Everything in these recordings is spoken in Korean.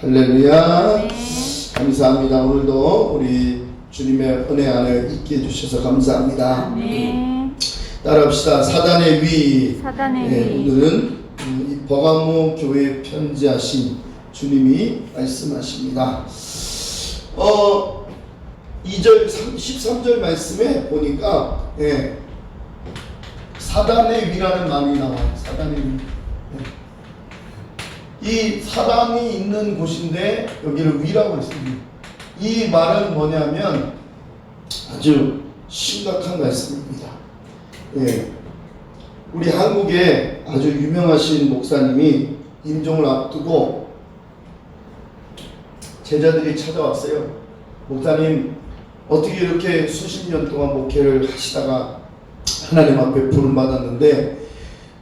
할렐루야. 감사합니다. 오늘도 우리 주님의 은혜 안에 있게 해주셔서 감사합니다. 따라합시다. 사단의 위. 오늘은 이 버가모 교회에 편지하신 주님이 말씀하십니다. 2절 13절 말씀에 보니까 사단의 위라는 말이 나와요. 사단의 위. 이 사단이 있는 곳인데 여기를 위라고 했습니다. 이 말은 뭐냐면 아주 심각한 말씀입니다. 우리 한국에 아주 유명하신 목사님이 임종을 앞두고 제자들이 찾아왔어요. 목사님, 어떻게 이렇게 수십 년 동안 목회를 하시다가 하나님 앞에 부름 받았는데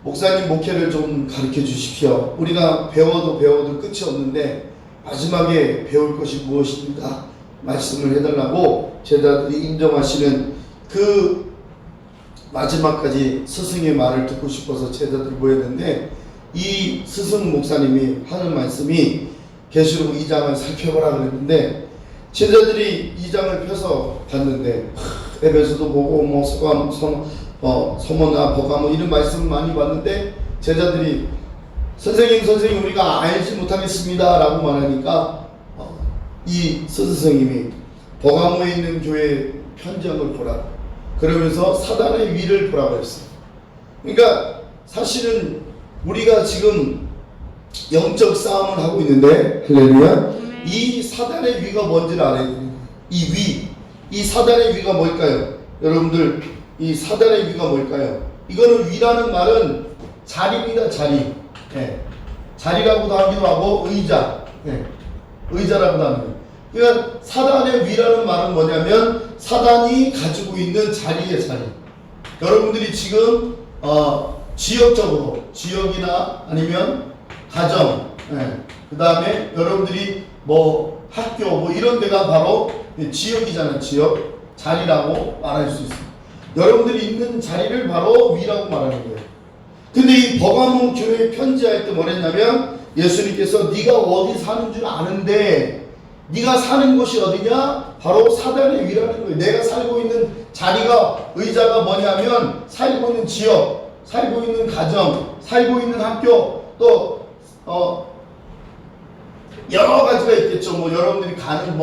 목사님 목회를 좀 가르쳐 주십시오. 우리가 배워도 끝이 없는데 마지막에 배울 것이 무엇입니까? 말씀을 해달라고 제자들이 인정하시는 그 마지막까지 스승의 말을 듣고 싶어서 제자들이 모였는데 이 스승 목사님이 하는 말씀이 계시록 2장을 살펴보라 그랬는데 제자들이 2장을 펴서 봤는데 에베소도 보고 뭐 서머나 버가모 이런 말씀 많이 봤는데 제자들이 선생님 우리가 알지 못하겠습니다 라고 말하니까 이 스승님이 버가모에 있는 교회에 편지한 걸 보라 그러면서 사단의 위를 보라고 했어요. 그러니까 사실은 우리가 지금 영적 싸움을 하고 있는데 할렐루야, 이 사단의 위가 뭔지를 알아야 돼요. 이 사단의 위가 뭘까요? 여러분들, 이 사단의 위가 뭘까요? 이거는 위라는 말은 자리입니다. 자리. 자리라고도 하기도 하고 의자라고도 합니다. 그러니까 사단의 위라는 말은 뭐냐면 사단이 가지고 있는 자리의 자리. 여러분들이 지금 지역적으로 지역이나 아니면 가정, 그 다음에 여러분들이 뭐 학교 뭐 이런 데가 바로 지역이잖아요. 지역 자리라고 말할 수 있습니다. 여러분들이 있는 자리를 바로 위라고 말하는 거예요. 근데 이 버가모 교회에 편지할 때 뭐랬냐면 예수님께서 네가 어디 사는 줄 아는데 네가 사는 곳이 어디냐? 바로 사단의 위라는 거예요. 내가 살고 있는 자리가 의자가 뭐냐면 살고 있는 지역, 살고 있는 가정, 살고 있는 학교 또 여러 가지가 있겠죠. 뭐 여러분들이 가는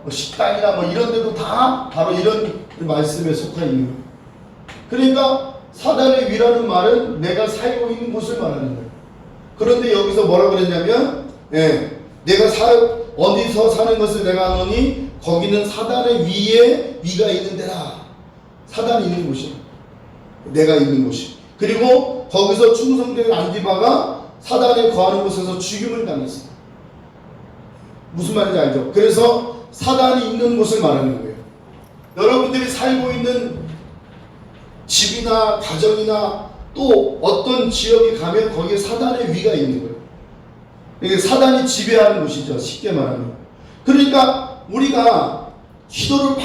식당이나 뭐 이런 데도 다 바로 이런 말씀에 속해 있는 거예요. 그러니까 사단의 위라는 말은 내가 살고 있는 곳을 말하는 거예요. 그런데 여기서 뭐라고 그랬냐면 내가 어디서 사는 것을 내가 아노니 거기는 사단의 위에 위가 있는 데라. 사단이 있는 곳이야. 내가 있는 곳이. 그리고 거기서 충성된 안디바가 사단에 거하는 곳에서 죽임을 당했어. 무슨 말인지 알죠? 그래서 사단이 있는 곳을 말하는 거예요. 여러분들이 살고 있는 집이나 가정이나 또 어떤 지역에 가면 거기에 사단의 위가 있는 거예요. 이게 사단이 지배하는 곳이죠. 쉽게 말하면. 그러니까 우리가 기도를 막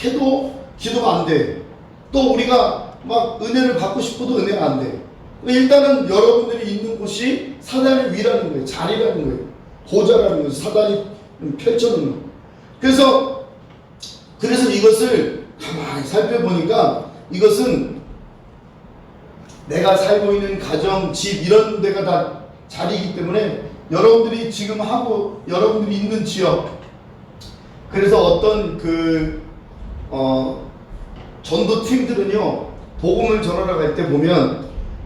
해도 기도가 안 돼. 또 우리가 막 은혜를 받고 싶어도 은혜가 안 돼. 일단은 여러분들이 있는 곳이 사단의 위라는 거예요. 자리라는 거예요. 보좌라는 거예요. 사단이 펼쳐놓는 거예요. 그래서 이것을 가만히 살펴보니까 이것은 내가 살고 있는 가정, 집 이런 데가 다 자리이기 때문에 여러분들이 지금 하고 여러분들이 있는 지역, 그래서 어떤 전도팀들은요 복음을 전하러 갈 때 보면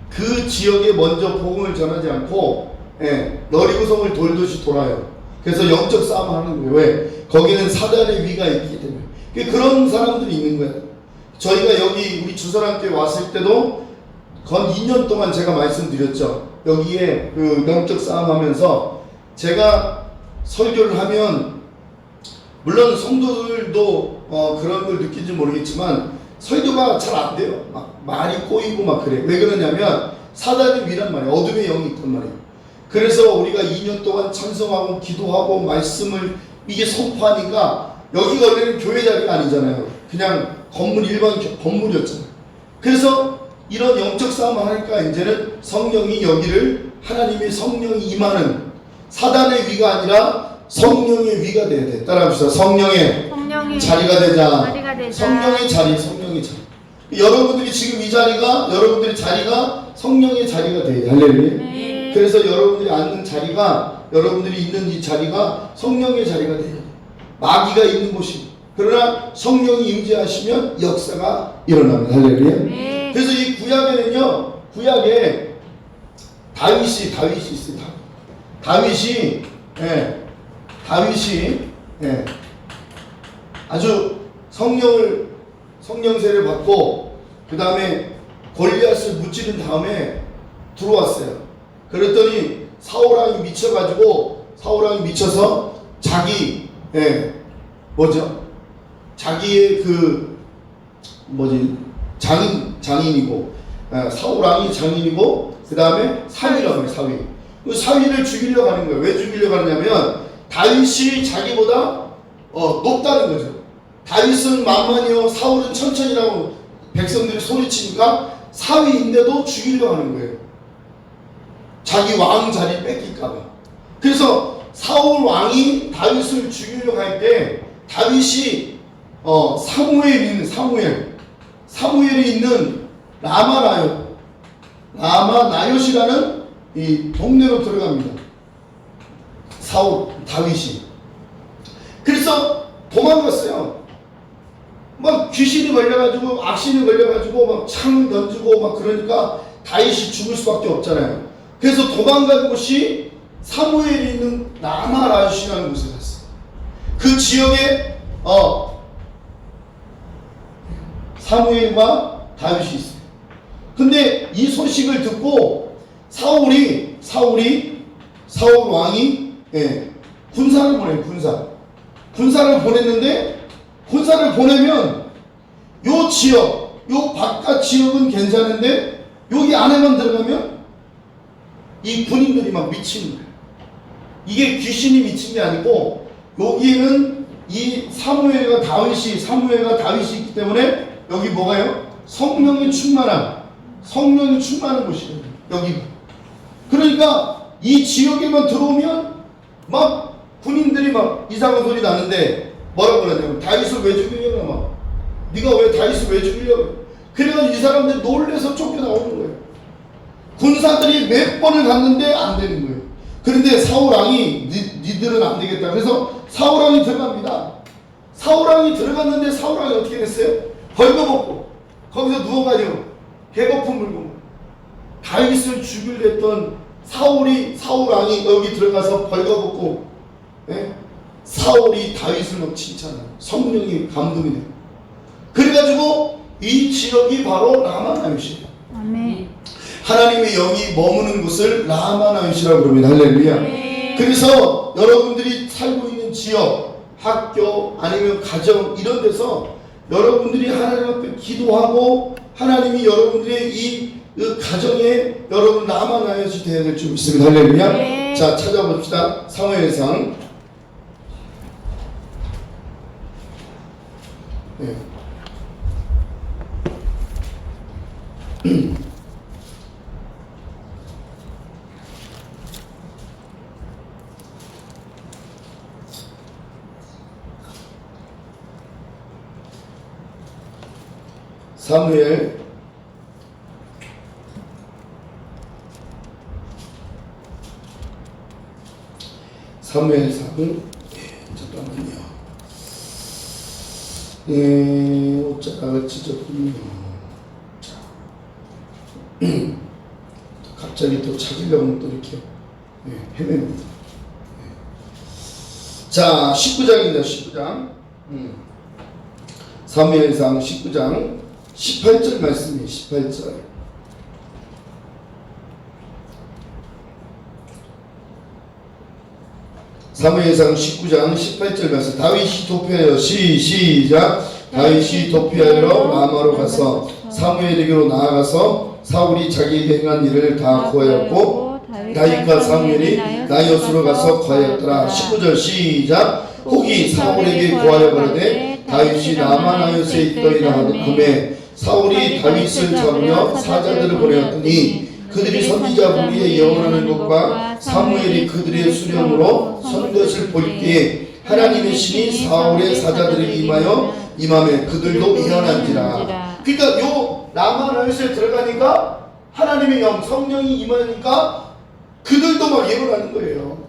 그 지역에 먼저 복음을 전하지 않고 너리구성을 돌듯이 돌아요. 그래서 영적 싸움을 하는 거예요. 왜? 거기는 사단의 위가 있기 때문에. 그런 사람들이 있는 거예요. 저희가 여기 우리 주설함교회 왔을 때도 건 2년 동안 제가 말씀드렸죠. 여기에 그 영적 싸움 하면서 제가 설교를 하면 물론 성도들도 그런 걸 느낀지 모르겠지만 설교가 잘 안 돼요. 막 말이 꼬이고 막 그래. 왜 그러냐면 사단의 위란 말이에요. 어둠의 영이 있단 말이에요. 그래서 우리가 2년 동안 찬송하고 기도하고 말씀을 이게 선포하니까 여기가 원래는 교회 자리가 아니잖아요. 그냥 일반 건물이었잖아요. 그래서 이런 영적 싸움을 하니까 이제는 성령이 여기를 하나님의 성령이 임하는 사단의 위가 아니라 성령의 위가 돼야 돼. 따라합시다. 성령의 자리가 되자. 성령의 자리. 여러분들이 지금 이 자리가 여러분들의 자리가 성령의 자리가 돼요. 할렐루야. 그래서 여러분들이 앉는 자리가 여러분들이 있는 이 자리가 성령의 자리가 돼요. 마귀가 있는 곳이. 그러나 성령이 임재하시면 역사가 일어납니다. 할렐루야. 그래서 이 구약에는요. 구약에 다윗이 있어요. 다윗이 아주 성령세를 받고 그 다음에 골리앗을 무찌른 다음에 들어왔어요. 그랬더니 사울왕이 미쳐서 자기의 장인이고 사울왕이 장인이고 그 다음에 사위라고 해요. 사위를 죽이려고 하는 거예요. 왜 죽이려고 하느냐면 다윗이 자기보다 높다는 거죠. 다윗은 만만이요 사울은 천천히라고 백성들이 소리치니까 사위인데도 죽이려고 하는 거예요. 자기 왕 자리 뺏길까봐. 그래서 사울 왕이 다윗을 죽이려고 할 때 다윗이 사무엘이 있는 라마나요시라는 이 동네로 들어갑니다. 다윗이. 그래서 도망갔어요. 막 귀신이 걸려가지고 악신이 걸려가지고 막 창을 던지고 막 그러니까 다윗이 죽을 수밖에 없잖아요. 그래서 도망간 곳이 사무엘이 있는 라마나요시라는 곳에 갔어요. 그 지역에 사무엘과 다윗이 있어요. 근데 이 소식을 듣고 사울 왕이 군사를 보내요. 군사를 보냈는데 군사를 보내면 요 지역, 요 바깥 지역은 괜찮은데 여기 안에만 들어가면 이 군인들이 막 미치는 거예요. 이게 귀신이 미친 게 아니고 여기에는 이 사무엘과 다윗이 있기 때문에 여기 뭐가요? 성령이 충만한 곳이에요. 여기가. 그러니까 이 지역에만 들어오면 막 군인들이 막 이상한 소리 나는데 뭐라고 그러냐면 다윗을 왜 죽이려고 막 네가 왜 다윗을 왜 죽이려고. 그래가지고 이 사람들이 놀래서 쫓겨나오는 거예요. 군사들이 몇 번을 갔는데 안 되는 거예요. 그런데 사울왕이 니들은 안 되겠다. 그래서 사울왕이 들어갑니다. 사울왕이 들어갔는데 사울왕이 어떻게 됐어요? 벌거벗고 거기서 누워가지고 배고픔 물고 다윗을 죽이려 했던 사울왕이 여기 들어가서 벌거벗고 사울이 다윗을 막 칭찬해요. 성령이 감동이 돼요. 그래가지고 이 지역이 바로 라마나요시예요. 하나님의 영이 머무는 곳을 라마나요시라고 부릅니다. 할렐루야. 그래서 여러분들이 살고 있는 지역, 학교 아니면 가정 이런 데서 여러분들이 하나님 앞에 기도하고 하나님이 여러분들의 이 가정에 여러분 라마나요시 되어야 될 줄 믿습니다. 할렐루야. 자, 찾아봅시다. 사무엘상. 사무엘 사무엘상 잠깐만요. 옷자락을 찢었군요. 자, 갑자기 또 찾으려면 또 이렇게 헤맵니다. 자, 19장입니다. 19장. 사무엘상 19장 18절 말씀이에요. 18절. 사무엘상 19장 18절 말씀. 다윗이 도피하여 시작. 다윗이 도피하여 라마로 가서 사무엘에게로 나아가서 사울이 자기에게 행한 일을 다 고하였고 다윗과 사무엘이 나요스로 가서 고하였더라. 19절 시작. 혹이 사울에게 고하여 가로되 다윗이 라마나요스에 있더이다 하매 사울이 다윗을 잡으려 사자들을 보내었더니 그들이 선지자 무리에 예언하는 것과 사무엘이 그들의 수령으로 선 것을 볼 때에 하나님의 신이 사울의 사자들에게 임하며 그들도 예언한지라. 그러니까 요 라마나요스에 들어가니까 하나님의 영 성령이 임하니까 그들도 막 예언하는 거예요.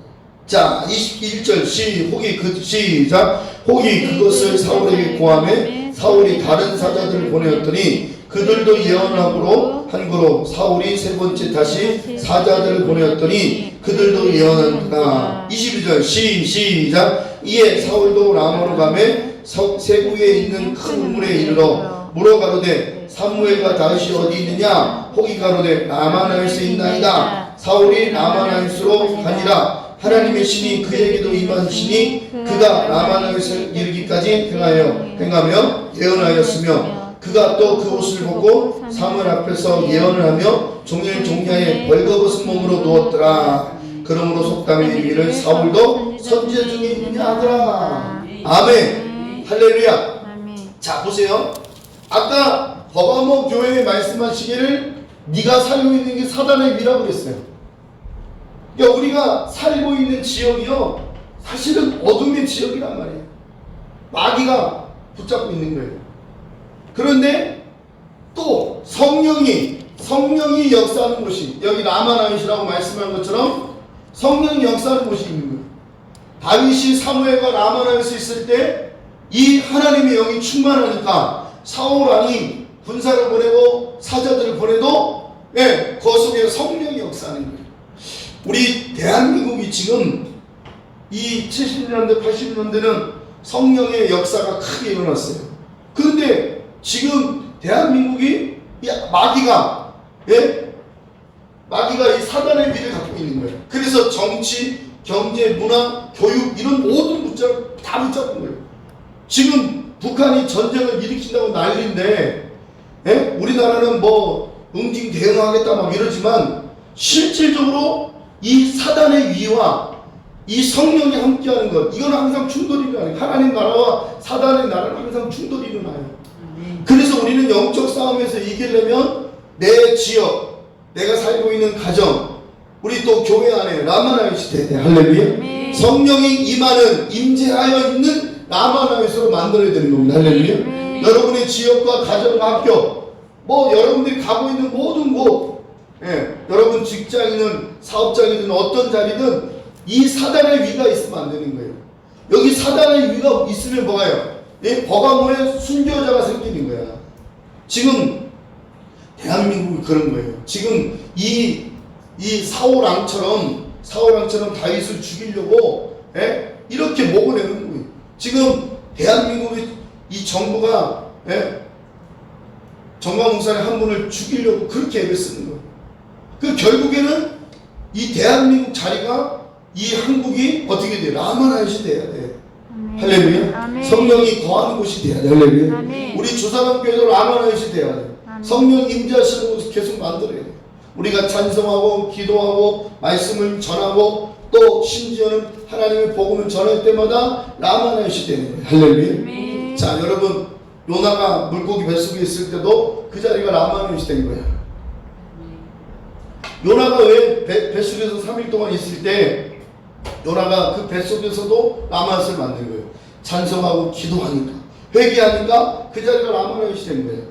자 21절 시작. 혹이 그것을 사울에게 고하매 사울이 다른 사자들을 보내었더니 그들도 예언하므로 한거로 사울이 세 번째 다시 사자들을 보내었더니 그들도 예언한다. 22절 시작. 이에 사울도 라마로 가매 세구에 있는 큰 우물에 이르러 물어 가로되 사무엘과 다윗이 어디 있느냐. 혹이 가로되 라마나요스에 있나이다. 사울이 라마나요스로 가니라. 하나님의 신이 그에게도 임하시니 그가 라마나요스에 이르기까지 행하며 예언하였으며 그가 또 그 옷을 벗고 사무엘 앞에서 예언을 하며 종일 종야에 벌거벗은 몸으로 누웠더라. 그러므로 속담에 이르기를 사울도 선지자 중에 있느냐 하더라. 아멘. 할렐루야. 자 보세요. 아까 버가모 교회에 말씀하시기를 네가 살고 있는 게 사단의 위라고 그랬어요. 그러니까 우리가 살고 있는 지역이요 사실은 어둠의 지역이란 말이에요. 마귀가 붙잡고 있는 거예요. 그런데 또 성령이 역사하는 곳이 여기 라마나요스라고 말씀한 것처럼 성령이 역사하는 곳이 있는 거예요. 다윗이 사무엘과 라마나요스에 있을 때 이 하나님의 영이 충만하니까 사울 왕이 군사를 보내고 사자들을 보내도 그 속에 성령이 역사하는 거예요. 우리 대한민국이 지금 이 70년대 80년대는 성령의 역사가 크게 일어났어요. 그런데 지금 대한민국이 마귀가 이 사단의 위를 갖고 있는 거예요. 그래서 정치, 경제, 문화, 교육 이런 모든 문자를 다 붙잡은 거예요. 지금 북한이 전쟁을 일으킨다고 난리인데 우리나라는 뭐 응징 대응하겠다 막 이러지만 실질적으로 이 사단의 위와 이 성령이 함께하는 것 이건 항상 충돌이 일어나요. 하나님 나라와 사단의 나라는 항상 충돌이 일어나요. 그래서 우리는 영적 싸움에서 이기려면 내 지역, 내가 살고 있는 가정, 우리 또 교회 안에 라마나요스 대 할렐루야. 성령이 임재하여 있는 라마나요스로 만들어야 되는 겁니다. 할렐루야. 여러분의 지역과 가정과 학교, 뭐 여러분들이 가고 있는 모든 곳, 여러분 직장이든 사업장이든 어떤 자리든 이 사단의 위가 있으면 안 되는 거예요. 여기 사단의 위가 있으면 뭐가요? 버가모에 순교자가 생기는 거야. 지금 대한민국이 그런 거예요. 지금 이 사울왕처럼 다윗을 죽이려고 이렇게 목을 내는 거예요. 지금 대한민국의 이 정부가 정광 목사님 한 분을 죽이려고 그렇게 애를 쓰는 거예요. 그 결국에는 이 대한민국 자리가 이 한국이 어떻게 돼? 라마나요스 돼야 돼. 할렐루야. 성령이 거하는 곳이 돼야 돼. 할렐루야. 우리 주사랑교회도 라마나요스 돼야 돼. 성령 임재하시는 곳을 계속 만들어야 돼. 우리가 찬송하고 기도하고 말씀을 전하고 또 심지어는 하나님의 복음을 전할 때마다 라마나요스 되는 거예요. 할렐루야. 자 여러분 요나가 물고기 뱃속에 있을 때도 그 자리가 라마나요스 된 거야. 요나가 왜 뱃속에서 3일 동안 있을 때 요나가 그 뱃속에서도 라마나요스를 만든 거예요. 찬송하고 기도하니까 회개하니까 그 자리가 라마나요스 된 거예요.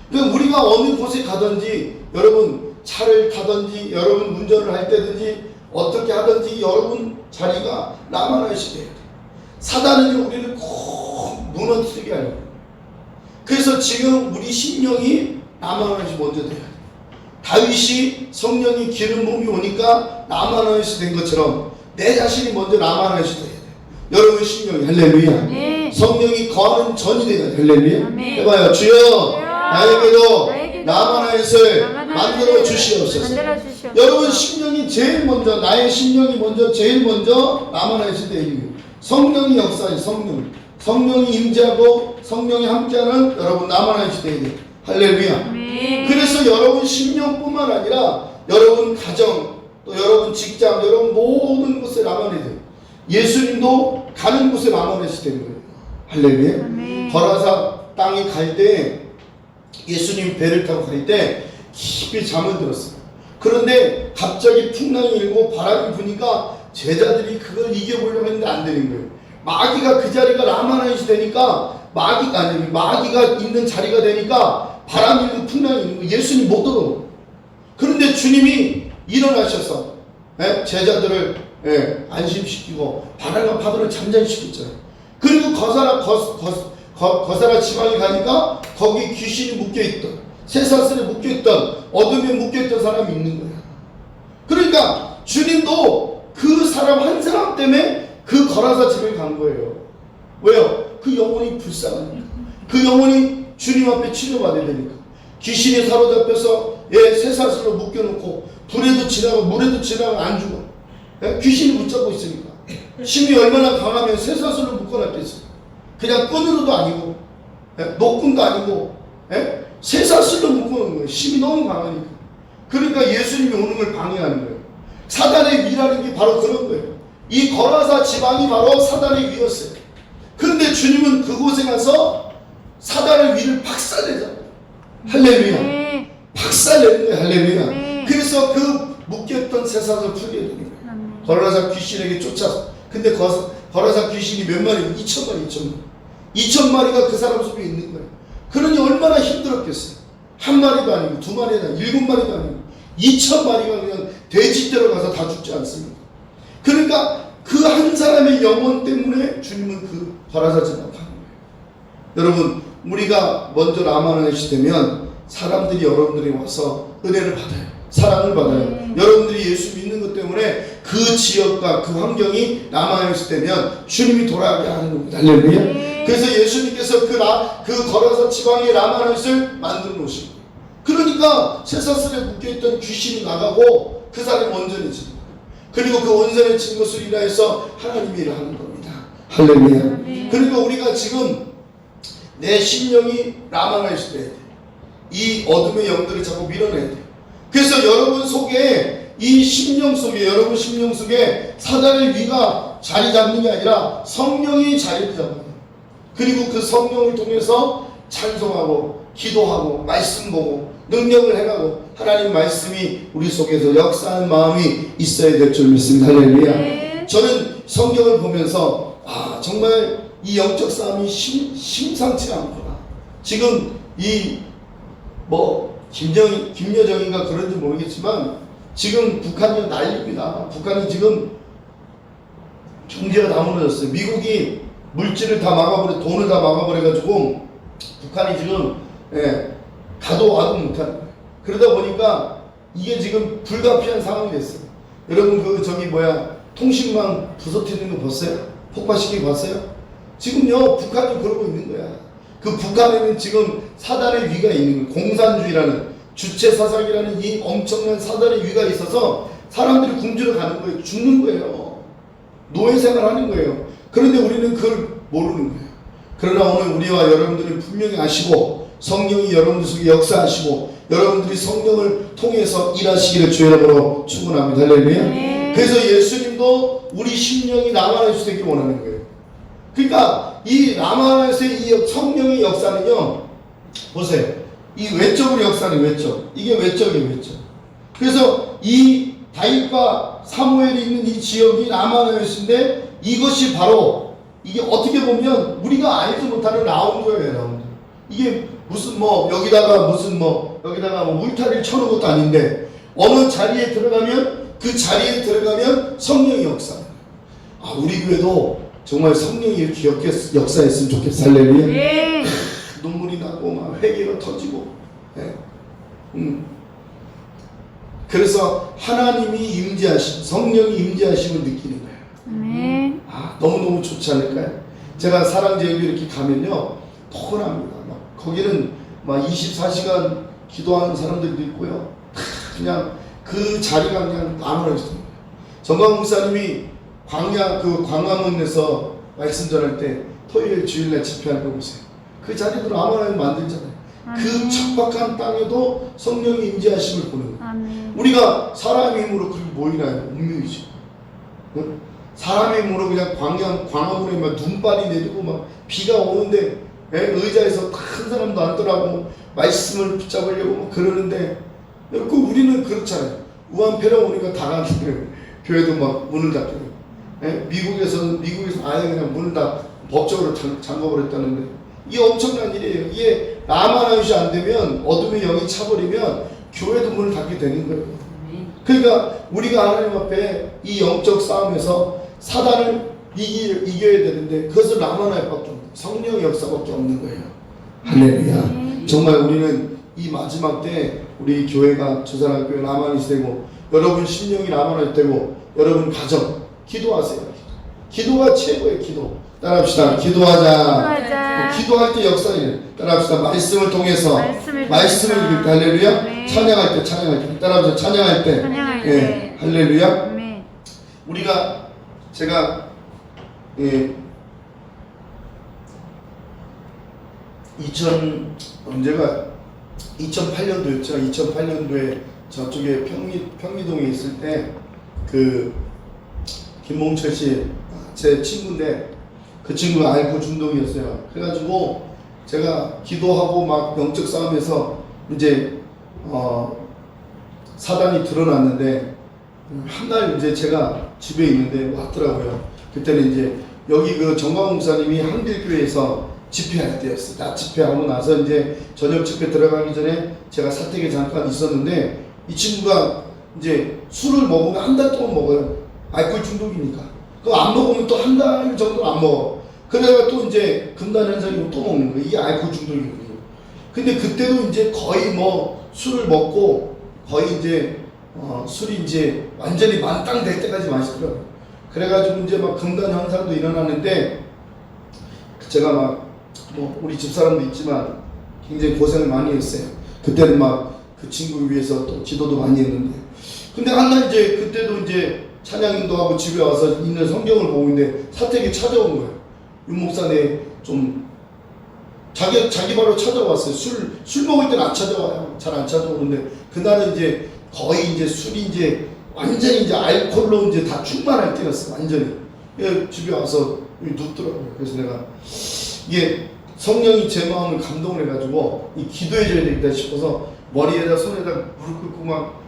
그러니까 우리가 어느 곳에 가든지 여러분 차를 타든지 여러분 운전을 할 때든지 어떻게 하든지 여러분 자리가 라마나요스 돼야 돼. 사단은 우리를 꼭 무너뜨리게 하려고. 그래서 지금 우리 심령이 라마나요스 먼저 돼야 돼. 다윗이 성령이 기름 부음이 오니까 라마나요스 된 것처럼 내 자신이 먼저 라마나요스 돼야 돼. 여러분 심령이 할렐루야. 성령이 거하는 전이 돼야 돼. 할렐루야. 해봐요. 주여 나에게도 라마나요스를 만들어 주시옵소서. 여러분 심령이 제일 먼저 나의 심령이 먼저 제일 먼저 라마나요스 돼야 돼. 성령이 역사해. 성령이 임재하고 성령이 함께하는 여러분 라마나요스 돼야 돼. 할렐루야. 그래서 여러분 심령뿐만 아니라 여러분 가정 또 여러분 직장 여러분 모든 곳에 라마나요스. 예수님도 가는 곳에 라마나요스 되는 거예요. 할렐루야. 거라사 땅에 갈 때 예수님 배를 타고 갈 때 깊이 잠을 들었어요. 그런데 갑자기 풍랑이 일고 바람이 부니까 제자들이 그걸 이겨보려고 했는데 안 되는 거예요. 마귀가 그 자리가 라마나이시 되니까 마귀가 있는 자리가 되니까 바람이 일고 풍랑이 일고 예수님 못 들어. 그런데 주님이 일어나셔서 제자들을 안심시키고 바람과 파도를 잠잠시켰잖아요. 그리고 거사라 지방에 가니까 거기 귀신이 묶여있던, 쇠사슬에 묶여있던, 어둠에 묶여있던 사람이 있는 거야. 그러니까 주님도 그 사람 한 사람 때문에 그 거라사 집에 간 거예요. 왜요? 그 영혼이 불쌍하니까. 그 영혼이 주님 앞에 치료받아야 되니까. 귀신이 사로잡혀서 쇠사슬로 묶여놓고 불에도 지나고 물에도 지나고 안 죽어. 귀신이 붙잡고 있으니까. 힘이 얼마나 강하면 쇠사슬로 묶어놨겠어요. 그냥 끈으로도 아니고 노끈도 아니고 쇠사슬로 묶어놓은 거예요. 힘이 너무 강하니까. 그러니까 예수님이 오는 걸 방해하는 거예요. 사단의 위라는 게 바로 그런 거예요. 이 거라사 지방이 바로 사단의 위였어요. 그런데 주님은 그곳에 가서 사단의 위를 박살내잖아요. 할렐루야. 박살내는 거예요. 할렐루야. 그래서 그 묶였던 쇠사슬을 풀게 되는 거예요. 거라사 귀신에게 쫓아서. 근데 거라사 귀신이 몇 마리? 2,000마리가 그 사람 속에 있는 거예요. 그러니 얼마나 힘들었겠어요. 한 마리도 아니고 두 마리도 아니고 7마리도 아니고 2,000마리가 그냥 돼지떼로 가서 다 죽지 않습니까? 그러니까 그 한 사람의 영혼 때문에 주님은 그 거라사 집에 가는 거예요. 여러분, 우리가 먼저 라마나시 되면 사람들이 여러분들이 와서 은혜를 받아요. 사랑을 받아요. 여러분들이 예수 믿는 것 때문에 그 지역과 그 환경이 라마나시 되면 주님이 돌아가게 하는 겁니다. 할렐루야. 그래서 예수님께서 그 거라사 지방의 라마나시를 만들어 놓으신 거예요. 그러니까 쇠사슬에 묶여있던 귀신이 나가고 그 사람이 온전해지는 거예요. 그리고 그 온전해진 것을 인하여서 하나님이 일하는 겁니다. 할렐루야. 그러니까 우리가 지금 내 심령이 라마나시 돼야 돼. 이 어둠의 영들을 자꾸 밀어내야 돼. 그래서 여러분 속에 이 심령 속에 여러분 심령 속에 사단의 위가 자리 잡는 게 아니라 성령이 자리를 잡아요. 그리고 그 성령을 통해서 찬송하고 기도하고 말씀 보고 능력을 행하고 하나님 말씀이 우리 속에서 역사하는 마음이 있어야 될 줄 믿습니다. 할렐루야. 저는 성경을 보면서 정말 이 영적 싸움이 심상치 않구나. 지금 김여정인가 그런지 모르겠지만 지금 북한이 난립니다. 북한이 지금 경제가 다 무너졌어요. 미국이 물질을 다 막아버려, 돈을 다 막아버려가지고 북한이 지금 가도 와도 못하는 거예요. 그러다 보니까 이게 지금 불가피한 상황이 됐어요. 여러분 통신망 부서뜨리는 거 봤어요? 폭파시키는 거 봤어요? 지금요 북한이 그러고 있는 거야. 그 북한에는 지금 사단의 위가 있는 거예요. 공산주의라는 주체사상이라는 이 엄청난 사단의 위가 있어서 사람들이 굶주려 가는 거예요. 죽는 거예요. 노예생활하는 거예요. 그런데 우리는 그걸 모르는 거예요. 그러나 오늘 우리와 여러분들이 분명히 아시고 성령이 여러분들 속에 역사하시고 여러분들이 성령을 통해서 일하시기를 주의 이름으로 축원합니다. 할렐루야. 그래서 예수님도 우리 심령이 라마나시 되길 원하는 거예요. 그러니까 이 라마나시의 이 성령의 역사는요, 보세요. 이 외적으로 역사는 외적. 이게 외적이에요, 외적. 그래서 이 다윗과 사무엘이 있는 이 지역이 라마나시인데 이것이 바로 이게 어떻게 보면 우리가 알지 못하는 라운드예요, 라운드. 이게 무슨 여기다가 울타리를 쳐놓은 것도 아닌데 어느 자리에 들어가면 그 자리에 들어가면 성령의 역사. 우리 교회도 정말 성령이 이렇게 역사했으면 좋겠어. 할렐루야. 눈물이 나고 막 회개가 터지고. 그래서 하나님이 임재하심, 성령이 임재하심을 느끼는 거예요. 너무너무 좋지 않을까요? 제가 사랑제일교 이렇게 가면요 포근합니다. 거기는 24시간 기도하는 사람들도 있고요. 그냥 그 자리가 그냥 아무렇지 않아요. 정광 목사님이 광화문에서 말씀 전할 때 토요일 주일날 집회할 거 보세요. 그 자리도 아무나 만들잖아요. 그 척박한 땅에도 성령의 임재하심을 보는 거예요. 우리가 사람의 힘으로 그렇게 모이나요? 운명이죠. 사람의 힘으로 그냥 광화문에 막 눈발이 내리고 막 비가 오는데 의자에서 한 사람도 안 떠라고 말씀을 붙잡으려고 그러는데 우리는 그렇잖아요. 우한폐렴 오니까 다 가는 교회도 막 문을 닫고. 미국에서 아예 그냥 문을 다 법적으로 잠궈버렸다는데 이게 엄청난 일이에요. 이게 라마나윕이 안 되면 어둠의 영이 차버리면 교회도 문을 닫게 되는 거예요. 그러니까 우리가 하나님 앞에 이 영적 싸움에서 사단을 이겨야 되는데 그것을 라마나윕밖에 없는 성령의 역사밖에 없는 거예요. 할렐루야. 정말 우리는 이 마지막 때 우리 교회가 주사랑교회 라마나윕이 되고 여러분 심령이 라마나윕이 되고 여러분 가정 기도하세요. 기도가 최고의 기도. 따라합시다. 기도하자. 기도할 때 역사를 따라합시다. 말씀을 통해서 말씀을 읽을 때 할렐루야. 네. 찬양할 때 따라합시다. 찬양할 때 예. 할렐루야. 네. 우리가 제가 2008년도였죠. 2008년도에 저쪽에 평리동에 있을 때 그 김몽철 씨 제 친구인데 그 친구가 알코올 중독이었어요. 그래가지고 제가 기도하고 막 영적 싸움에서 이제 사단이 드러났는데 한 날 이제 제가 집에 있는데 왔더라고요. 그때는 이제 여기 그 정광 목사님이 한길교회에서 집회할 때였어요. 낮 집회하고 나서 이제 저녁 집회 들어가기 전에 제가 사택에 잠깐 있었는데 이 친구가 이제 술을 먹으면 한 달 동안 먹어요. 알코올 중독이니까. 그거 안 먹으면 또 한 달 정도 안 먹어. 그래가 또 이제 금단 현상이고 또 먹는 거예요. 이게 알코올 중독이거든요. 근데 그때도 이제 거의 뭐 술을 먹고 거의 이제 술이 이제 완전히 만땅 될 때까지 마시더라고요. 그래가지고 이제 막 금단 현상도 일어나는데 제가 막 뭐 우리 집사람도 있지만 굉장히 고생을 많이 했어요. 그때는 막 그 친구 위해서 또 기도도 많이 했는데 근데 한 날 이제 그때도 이제 찬양인도 하고 집에 와서 있는 성경을 보고 있는데 사택에 찾아온 거예요. 윤 목사네 좀 자기 바로 찾아왔어요. 술 먹을 때는 안 찾아와요. 잘 안 찾아오는데 그날은 이제 거의 이제 술이 이제 완전히 이제 알코올로 이제 다 충만할 때였어. 완전히. 집에 와서 눕더라고요. 그래서 내가 이게 성령이 제 마음을 감동을 해가지고 이 기도해줘야 되겠다 싶어서 머리에다 손에다 무릎 꿇고 막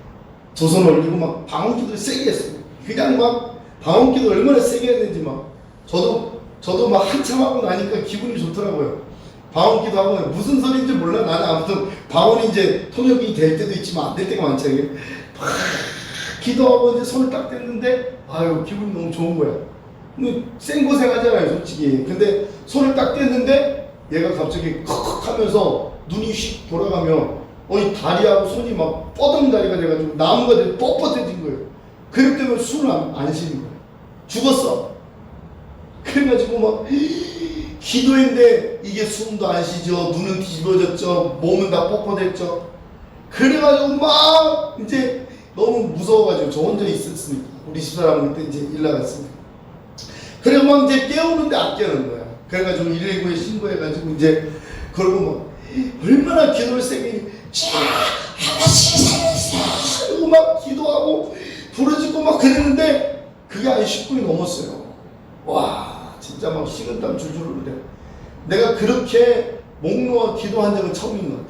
두 손 올리고 막 방언기도를 세게 했어요. 그냥 막 방언기도 얼마나 세게 했는지 막 저도 막 한참 하고 나니까 기분이 좋더라고요. 방언기도 하고 무슨 소리인지 몰라. 나는 아무튼 방언이 이제 통역이 될 때도 있지만 안 될 때가 많죠. 이게 막 기도하고 이제 손을 딱 댔는데 아유 기분이 너무 좋은 거야. 생고생 하잖아요 솔직히. 근데 손을 딱 댔는데 얘가 갑자기 컥컥 하면서 눈이 휙 돌아가며 이 다리하고 손이 막 뻗은 다리가 돼가지고 나무가 돼 뻣뻣해진 거예요. 그럴 때면 술을 안 쉬는 거예요. 죽었어. 그래가지고 막 기도했는데 이게 숨도 안 쉬죠. 눈은 뒤집어졌죠. 몸은 다 뻣뻣했죠. 그래가지고 막 이제 너무 무서워가지고 저 혼자 있었으니까 우리 집사람은 그때 이제 일 나갔으니까 그래서 막 이제 깨우는데 안 깨우는 거야. 그래가지고 119에 신고해가지고 이제 그러고 막 얼마나 기도를 세게 하나씩 살려주세요 이러고 막 기도하고 부르짖고 막 그랬는데 그게 한 10분이 넘었어요. 와 진짜 막 식은땀 줄줄 흐르는데 내가 그렇게 목 놓아 기도한 적은 처음인 것 같아.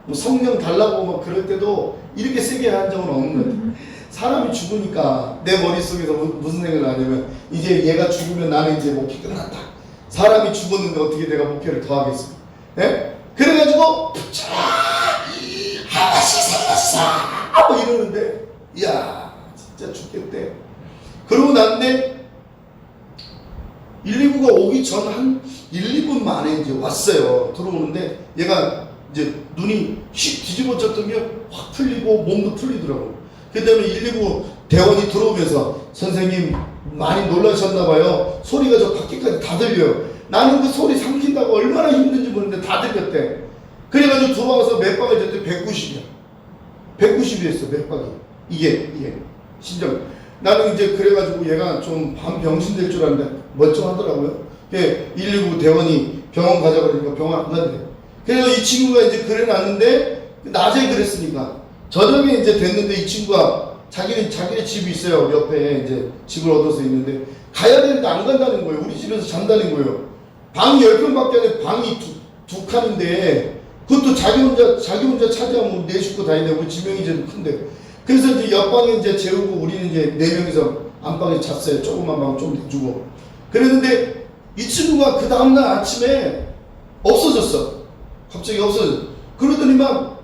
뭐 성령 달라고 막 그럴 때도 이렇게 세게 한 적은 없는 것 같아. 사람이 죽으니까 내 머릿속에서 무슨 생각을 하냐면 이제 얘가 죽으면 나는 이제 목회 끝났다. 사람이 죽었는데 어떻게 내가 목회를 더 하겠어. 예? 그래가지고 하나씩 살렸어 하고 이러는데 이야 진짜 죽겠대. 그러고 났는데 119가 오기 전 한 1, 2분 만에 이제 왔어요. 들어오는데 얘가 이제 눈이 휙 뒤집어졌던 게 확 풀리고 몸도 풀리더라고. 그 다음에 119 대원이 들어오면서 선생님 많이 놀라셨나봐요. 소리가 저 밖에까지 다 들려요. 나는 그 소리 삼킨다고 얼마나 힘든지 모르는데 다 들렸대. 그래가지고 들어와서 몇 박을 졌더니 190이야. 190이었어 몇 박이. 이게 심장. 나는 이제 그래가지고 얘가 좀 반병신 될 줄 알았는데 멀쩡하더라고요. 119 대원이 병원 가자 그러니까 병원 안 간대. 그래서 이 친구가 이제 그래놨는데 낮에 그랬으니까 저녁에 이제 됐는데 이 친구가 자기네 집이 있어요. 옆에 이제 집을 얻어서 있는데 가야 되는데 안 간다는 거예요. 우리 집에서 잔다는 거예요. 방이 10평밖에 안 돼. 방이 두 칸인데 그것도 자기 혼자 차지하면 내 식구 다니는데 우리 지명이 제일 큰데 그래서 이제 옆방에 이제 재우고 우리는 이제 4명이서 안방에 잤어요. 조그만 방 좀 내주고. 그랬는데 이 친구가 그 다음날 아침에 없어졌어. 갑자기 없어졌어. 그러더니 막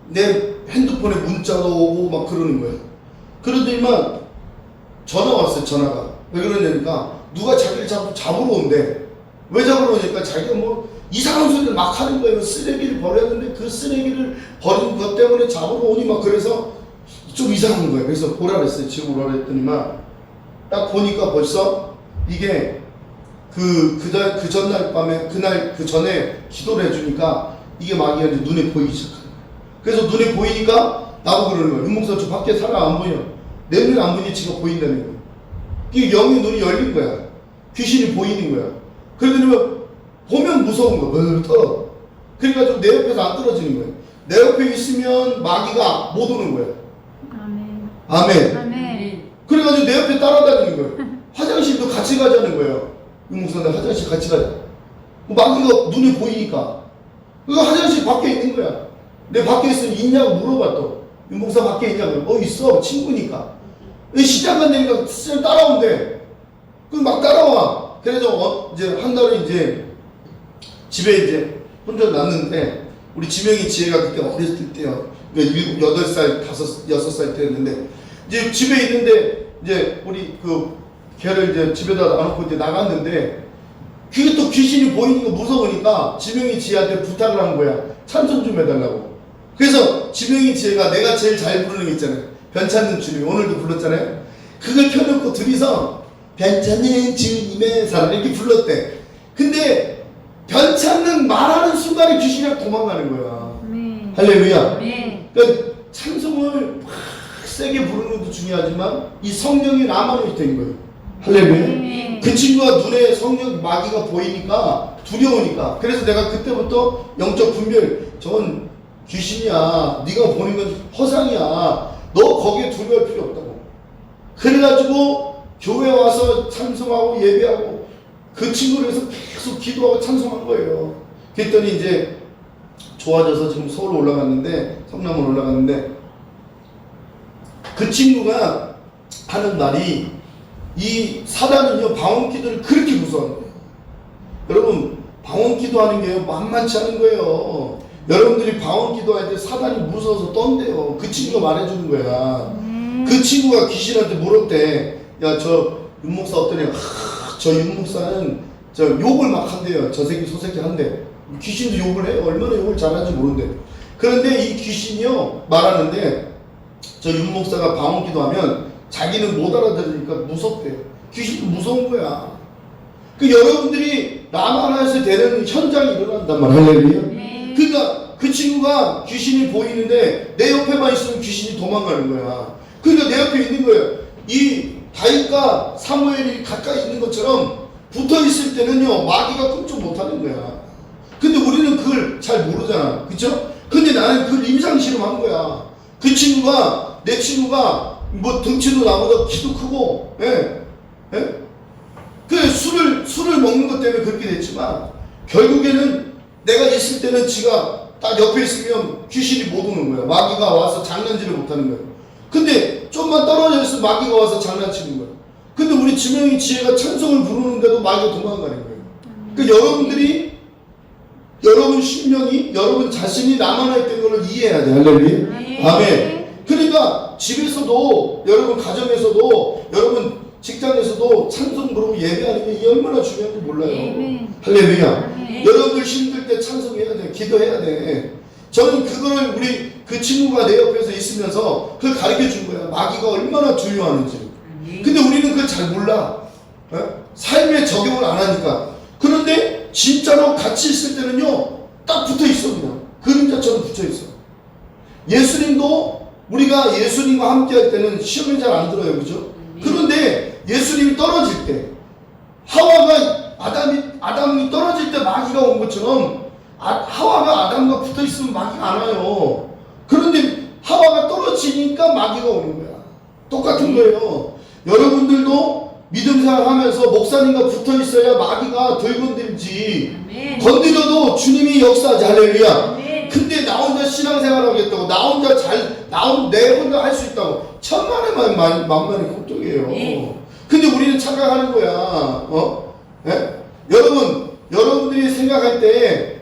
내 핸드폰에 문자도 오고 막 그러는 거예요. 그러더니만 전화 왔어요. 전화가. 왜 그러냐니까 누가 자기를 잡으러 온대. 왜 잡으러 오니까 자기가 뭐 이상한 소리를 막 하는 거예요. 쓰레기를 버렸는데 그 쓰레기를 버린 것 때문에 잡으러 오니 막 그래서 좀 이상한 거예요. 그래서 보라 그랬어요. 지금 오라 그랬더니만 딱 보니까 벌써 이게 그 전날 밤에 그날 그 전에 기도를 해주니까 이게 마귀가 이제 눈에 보이기 시작하는 거예요. 그래서 눈에 보이니까 나보고 그러는 거예요. 윤목사 저 밖에 사람 안 보여. 내 눈에 안 보이니 지가 보인다는 거예요. 이게 영의 눈이 열린 거야. 귀신이 보이는 거야. 그러더니 보면 무서운 거야. 떨어. 그러니까 내 옆에서 안 떨어지는 거예요. 내 옆에 있으면 마귀가 못 오는 거야. 아멘. 아멘. 아멘. 그래가지고 내 옆에 따라다니는 거예요. 화장실도 같이 가자는 거예요. 윤목사님 화장실 같이 가자. 마귀가 눈에 보이니까. 그러니까 화장실 밖에 있는 거야. 내 밖에 있으면 있냐고 물어봐 또. 윤목사 밖에 있냐고. 있어. 친구니까. 시작한 데니까 따라온대. 그럼 막 따라와. 그래서 이제 한 달은 이제 집에 이제 혼자 났는데 우리 지명이 지혜가 그때 어렸을 때요. 그러니까 8살, 6살 때였는데 이제 집에 있는데 이제 우리 걔를 이제 집에다 놔놓고 이제 나갔는데 그게 또 귀신이 보이는 거 무서우니까 지명이 지혜한테 부탁을 한 거야. 찬송 좀 해달라고. 그래서 지명이 지혜가 내가 제일 잘 부르는 거 있잖아요. 변찮는 주님. 오늘도 불렀잖아요. 그걸 켜놓고 둘이서 변찮는 주님의 사랑 이렇게 불렀대. 근데 변찮는 말하는 순간에 귀신이 도망가는 거야. 아멘. 할렐루야. 아멘. 그러니까 찬송을 막 세게 부르는 것도 중요하지만 이 성령이 나만이 된 거예요. 할렐루야. 아멘. 그 친구가 눈에 성령 마귀가 보이니까 두려우니까. 그래서 내가 그때부터 영적 분별 저건 귀신이야. 네가 보는 건 허상이야. 너 거기에 두려울 필요 없다고. 그래가지고 교회 와서 찬송하고 예배하고 그 친구를 해서 계속 기도하고 찬송한 거예요. 그랬더니 이제 좋아져서 지금 서울 올라갔는데 성남으로 올라갔는데 그 친구가 하는 말이 이 사단은요 방언기도를 그렇게 무서워하는 거예요. 여러분 방언기도 하는 게 만만치 않은 거예요. 여러분들이 방언기도 할 때 사단이 무서워서 떤대요. 그 친구가 말해주는 거야. 그 친구가 귀신한테 물었대. 야, 저 윤목사 어떠냐? 저 윤목사는 저 욕을 막 한대요. 저 새끼 소새끼 한대. 귀신도 욕을 해요. 얼마나 욕을 잘하는지 모르는데. 그런데 이 귀신이요 말하는데 저 윤목사가 방언기도 하면 자기는 못 알아들으니까 무섭대요. 귀신도 무서운 거야. 그 여러분들이 라마나에서 되는 현장이 일어난단 말이야. 할렐루야. 그러니까 그 친구가 귀신이 보이는데 내 옆에만 있으면 귀신이 도망가는 거야. 그러니까 내 옆에 있는 거예요. 이 다윗과 사무엘이 가까이 있는 것처럼 붙어 있을 때는요 마귀가 끔찍 못하는 거야. 근데 우리는 그걸 잘 모르잖아. 그쵸? 근데 나는 그걸 임상실험한 거야. 그 친구가 내 친구가 뭐 등치도 나보다 키도 크고 그 술을 먹는 것 때문에 그렇게 됐지만 결국에는 내가 있을 때는 지가 딱 옆에 있으면 귀신이 못 오는 거야. 마귀가 와서 장난질을 못하는 거야. 근데 좀만 떨어져 있으면 마귀가 와서 장난치는 거야. 근데 우리 지명이 지혜가 찬송을 부르는데도 마귀가 도망가는 거예요. 그러니까 여러분들이 여러분 심령이 여러분 자신이 나만 있다는 걸 이해해야 돼. 할렐루야. 아멘. 그러니까 집에서도 여러분 가정에서도 여러분 직장에서도 찬송 부르고 예배하는 게 얼마나 중요한지 몰라요. 할렐루야. 여러분들 힘들 때 찬송해야 돼. 기도해야 돼. 저는 그거를 우리 그 친구가 내 옆에서 있으면서 그걸 가르쳐 준 거야. 마귀가 얼마나 두려워하는지. 근데 우리는 그걸 잘 몰라. 삶에 적용을 안 하니까. 그런데 진짜로 같이 있을 때는요 딱 붙어 있어. 그냥 그림자처럼 붙어 있어. 예수님도 우리가 예수님과 함께 할 때는 시험이 잘 안 들어요. 그죠? 그런데 예수님이 떨어질 때 하와가 아담이 떨어질 때 마귀가 온 것처럼 하와가 아담과 붙어 있으면 마귀가 안 와요. 그런데 하와가 떨어지니까 마귀가 오는 거야. 똑같은 거예요. 여러분들도 믿음 생활하면서 목사님과 붙어 있어야 마귀가 덜 건들지. 건드려도 주님이 역사하지. 할렐루야. 근데 나 혼자 신앙생활 하겠다고, 내 혼자 할 수 있다고 천만의 만만의 걱정이에요. 근데 우리는 착각하는 거야. 예? 여러분들이 생각할 때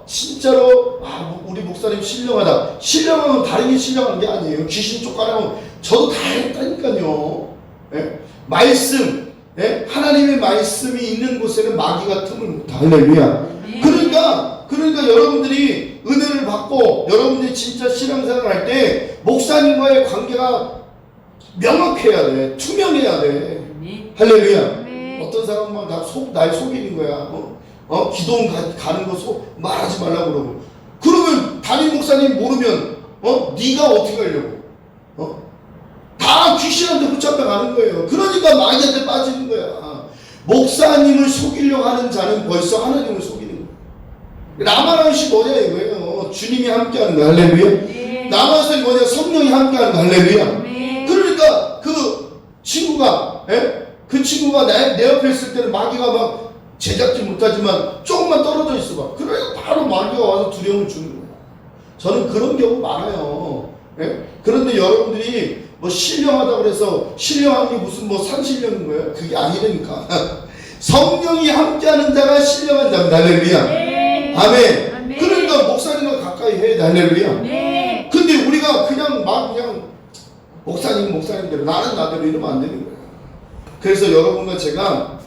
진짜로 우리 목사님 신령하다. 신령하면 다른 게 신령한 게 아니에요. 귀신 쫓아내면 저도 다 했다니까요. 예? 말씀, 예? 하나님의 말씀이 있는 곳에는 마귀가 틈을 못. 할렐루야. 그러니까 여러분들이 은혜를 받고 여러분들이 진짜 신앙생활 할 때 목사님과의 관계가 명확해야 돼. 투명해야 돼. 할렐루야. 어떤 사람은 날 속이는 거야. 기도원 가는 거 말하지 말라고 그러고. 그러면 담임 목사님 모르면 네가 어떻게 하려고? 다 귀신한테 붙잡혀 가는 거예요. 그러니까 마귀한테 빠지는 거야. 목사님을 속이려고 하는 자는 벌써 하나님을 속이는 거예요. 라마란시 뭐냐 이거예요. 주님이 함께하는 거야. 할렐루야. 라마란시 뭐냐, 성령이 함께하는 거야. 할렐루야. 그러니까 그 친구가 내 옆에 있을 때는 마귀가 막 제작지 못하지만 조금만 떨어져 있어봐. 그러니까 바로 마귀가 와서 두려움을 주는 거야. 저는 그런 경우 많아요. 그런데 여러분들이 뭐 신령하다고 그래서 신령한 게 무슨 뭐 산신령인 거예요? 그게 아니라니까. 성령이 함께하는 자가 신령한 자입니다. 할렐루야. 아멘. 그러니까 목사님과 가까이 해야 돼. 할렐루야. 근데 우리가 그냥 목사님대로 나는 나대로 이러면 안 되는 거예요. 그래서 여러분과 제가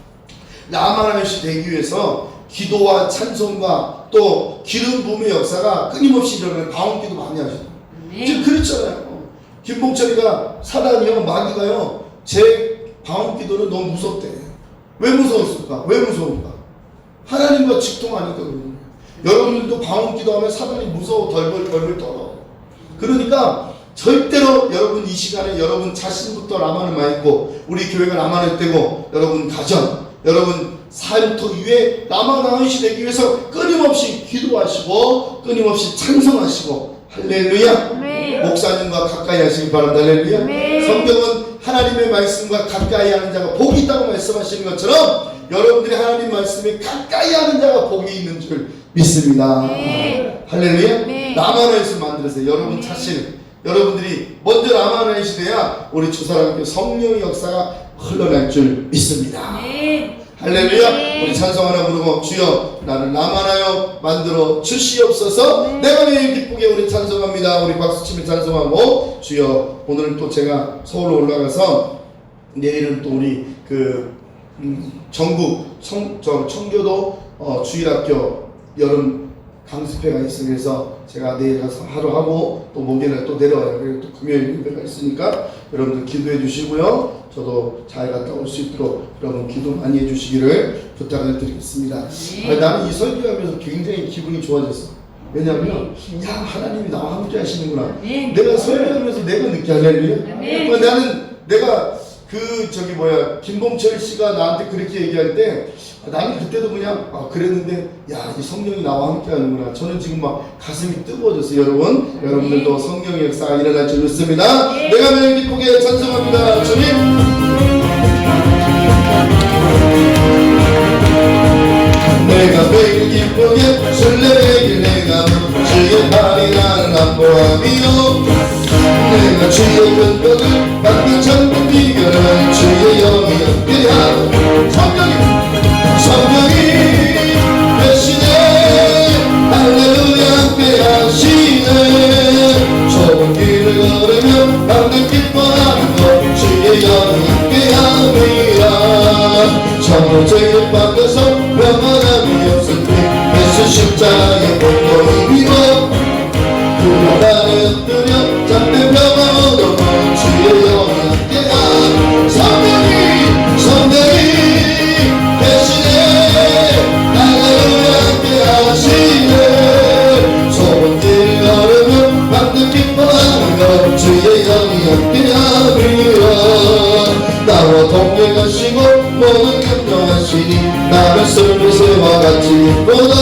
라마란시 되기 위해서 기도와 찬송과 또 기름 부음의 역사가 끊임없이 일어나는 방언기도 많이 하시죠. 지금 그렇잖아요. 김봉철이가 사단이요, 마귀가요, 제 방언기도는 너무 무섭대. 왜 무서웠을까? 왜 무서울까? 하나님과 직통하니까 그런 거예요. 여러분들도 방언기도 하면 사단이 무서워 덜벌 떨어. 그러니까 절대로 여러분 이 시간에 여러분 자신부터 라마는 많고 우리 교회가 라마는 되고 여러분 가정, 여러분 삶터 위에 라마나은시 되기 위해서 끊임없이 기도하시고 끊임없이 찬송하시고 할렐루야. 목사님과 가까이 하시기 바랍니다. 할렐루야. 성경은 하나님의 말씀과 가까이 하는 자가 복이 있다고 말씀하시는 것처럼 여러분들이 하나님 말씀에 가까이 하는 자가 복이 있는 줄 믿습니다. 할렐루야. 라마나은시 만들으세요. 여러분 자신, 여러분들이 먼저 라마나은시 돼야 우리 주사랑교회 성령의 역사가 흘러날 줄 믿습니다. 할렐루야. 우리 찬송 하나 부르고 주여 나를 라마나여 만들어 주시옵소서. 내가 매일 기쁘게 우리 찬송합니다. 우리 박수치며 찬송하고 주여 오늘은 또 제가 서울로 올라가서 내일은 또 우리 전국 청교도 주일학교 여름 강습회가 있어요. 그래서 제가 내일 가서 하루 하고 또 목요일에 또 내려와요. 그리고 또 금요일 예배가 있으니까 여러분들 기도해 주시고요. 저도 잘 갔다 올 수 있도록 여러분 기도 많이 해주시기를 부탁을 드리겠습니다. 나는 이 설교하면서 굉장히 기분이 좋아졌어. 왜냐하면 하나님이 나와 함께 하시는구나. 내가 설교하면서 내가 느끼. 할렐루야. 나는 내가 김봉철 씨가 나한테 그렇게 얘기할 때 나는 그때도 그냥 그랬는데 이 성령이 나와 함께 하는구나. 저는 지금 막 가슴이 뜨거워졌어요. 여러분들도 성령의 역사가 일어날 줄 믿습니다. 내가 매일 기쁘게 찬송합니다. 주님. 내가 매일 기쁘게 술래길 내가 주의 발이 나는 안보함이요. 내가 주의 근벽을 받는 전부 비결을 주의 영이 함께하고 성령이 되시네. 할렐루야 함께하시네. 좁은 길을 걸으며 밤늘 기뻐하는 것 주의 영이 함께함이라. 천국제에 빠져서 평안함이 없을 때 예수 십자가의 공로를 입어 그로 나를 엎드려 잠든 평화 얻어 주의 영이 함께하. 성령이 되시네. 할렐루야 함께하시네. 좁은 길을 걸으며 밤늘 기뻐하는 것 주의 영이 함께함이라. 나와 동행하시고 모든 염려하시니 나를 슬픈 새와 같이 보다